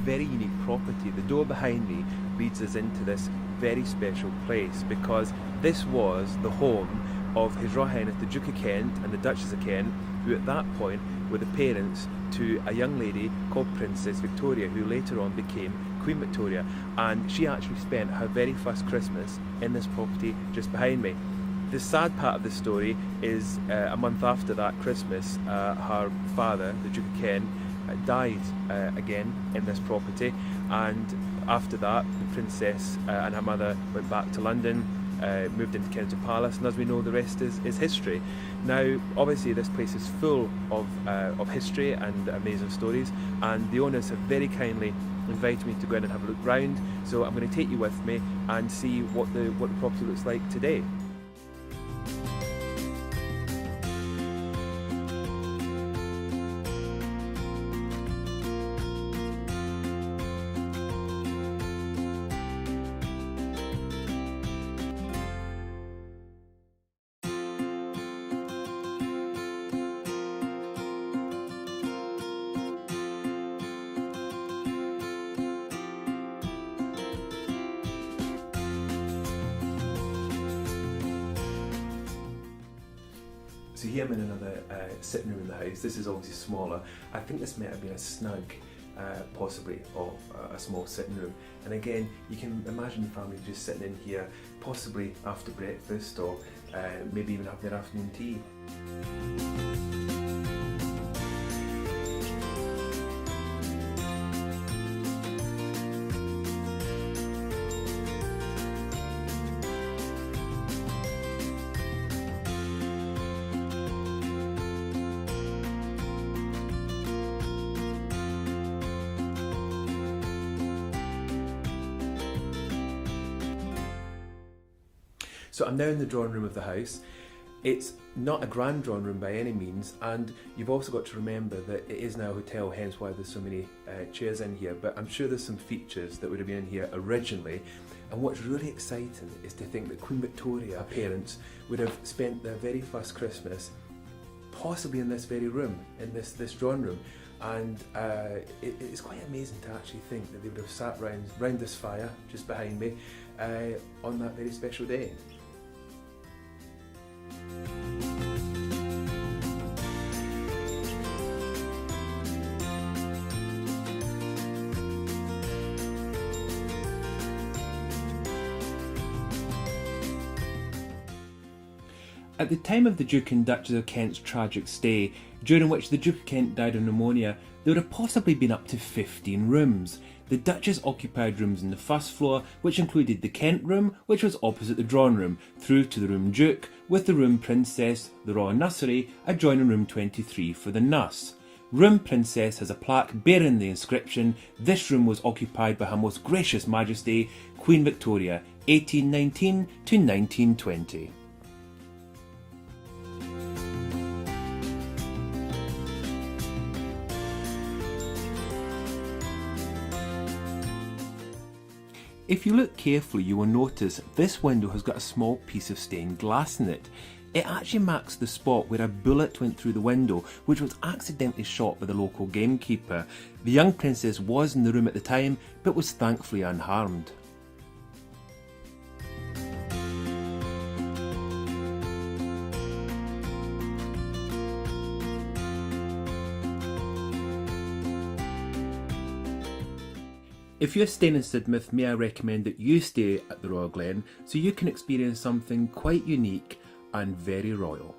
very unique property. The door behind me leads us into this very special place because this was the home of His Royal Highness the Duke of Kent and the Duchess of Kent, who at that point were the parents to a young lady called Princess Victoria, who later on became Queen Victoria, and she actually spent her very first Christmas in this property just behind me. The sad part of the story is a month after that Christmas, her father, the Duke of Kent, died again in this property, and after that the princess and her mother went back to London, moved into Kensington Palace, and as we know, the rest is history. Now obviously this place is full of history and amazing stories, and the owners have very kindly invited me to go in and have a look round, so I'm going to take you with me and see what the property looks like today. So here I'm in another sitting room in the house. This is obviously smaller. I think this might have been a snug, possibly, of a small sitting room. And again, you can imagine the family just sitting in here, possibly after breakfast, or maybe even having their afternoon tea. So I'm now in the drawing room of the house. It's not a grand drawing room by any means, and you've also got to remember that it is now a hotel, hence why there's so many chairs in here, but I'm sure there's some features that would have been in here originally. And what's really exciting is to think that Queen Victoria, her parents, would have spent their very first Christmas possibly in this very room, in this drawing room. And it's quite amazing to actually think that they would have sat round this fire just behind me on that very special day. At the time of the Duke and Duchess of Kent's tragic stay, during which the Duke of Kent died of pneumonia, there would have possibly been up to 15 rooms. The Duchess occupied rooms on the first floor, which included the Kent room, which was opposite the drawing room, through to the room Duke, with the room Princess, the Royal Nursery, adjoining room 23 for the nurse. Room Princess has a plaque bearing the inscription, "This room was occupied by Her Most Gracious Majesty, Queen Victoria, 1819 to 1920. If you look carefully, you will notice this window has got a small piece of stained glass in it. It actually marks the spot where a bullet went through the window, which was accidentally shot by the local gamekeeper. The young princess was in the room at the time, but was thankfully unharmed. If you're staying in Sidmouth, may I recommend that you stay at the Royal Glen so you can experience something quite unique and very royal.